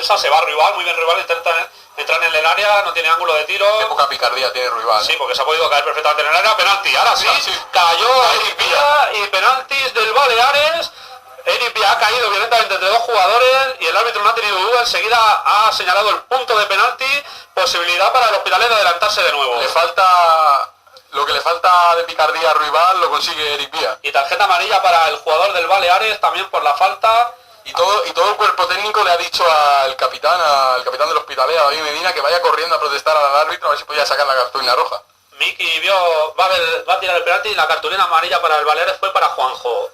defensa, se va Ruibal, muy bien Ruibal, intenta entrar en el área, no tiene ángulo de tiro. Qué poca picardía tiene Ruibal. Sí, porque se ha podido caer perfectamente en el área, penalti, ahora sí, cayó Eric Villa y penaltis del Baleares. Eric Villa ha caído violentamente entre dos jugadores y el árbitro no ha tenido duda, enseguida ha señalado el punto de penalti, posibilidad para el Hospitalet de adelantarse de nuevo. Lo que le falta de picardía a Ruibal lo consigue Eric Villa. Y tarjeta amarilla para el jugador del Baleares, también por la falta. Y todo el cuerpo técnico le ha dicho al capitán del Hospitalet, a David Medina, que vaya corriendo a protestar al árbitro a ver si podía sacar la cartulina roja. Miki va a tirar el penalti y la cartulina amarilla para el Baleares fue para Juanjo.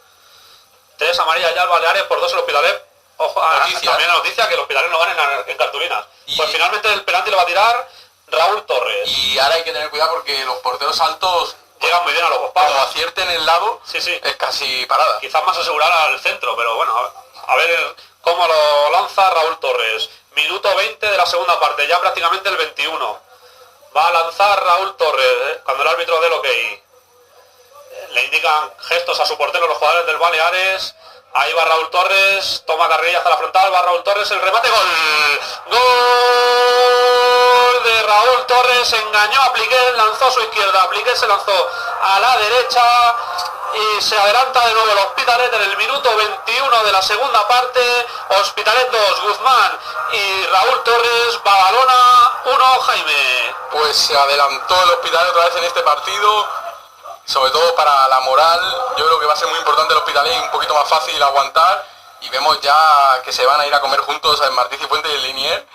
3 amarillas ya el Baleares, por 2 el Hospitalet. Ojo, también la noticia que los Hospitalet no ganen en cartulinas. Pues finalmente el penalti lo va a tirar Raúl Torres. Y ahora hay que tener cuidado porque los porteros altos llegan muy bien a los palos. Cuando acierten el lado, sí. Es casi parada. Quizás más asegurar al centro, pero bueno, a ver cómo lo lanza Raúl Torres. Minuto 20 de la segunda parte, ya prácticamente el 21. Va a lanzar Raúl Torres, cuando el árbitro dé el ok. Le indican gestos a su portero los jugadores del Baleares. Ahí va Raúl Torres, toma carrilla hasta la frontal, va Raúl Torres, el remate, gol. Gol de Raúl Torres, engañó a Pliquet, lanzó a su izquierda, Pliquet se lanzó a la derecha y se adelanta de nuevo el Hospitalet en el minuto 21 de la segunda parte. Hospitalet 2, Guzmán y Raúl Torres, Badalona 1, Jaime. Pues se adelantó el Hospitalet otra vez en este partido. Sobre todo para la moral, yo creo que va a ser muy importante el Hospitalet y un poquito más fácil aguantar. Y vemos ya que se van a ir a comer juntos en Martí Cifuentes y el Linier.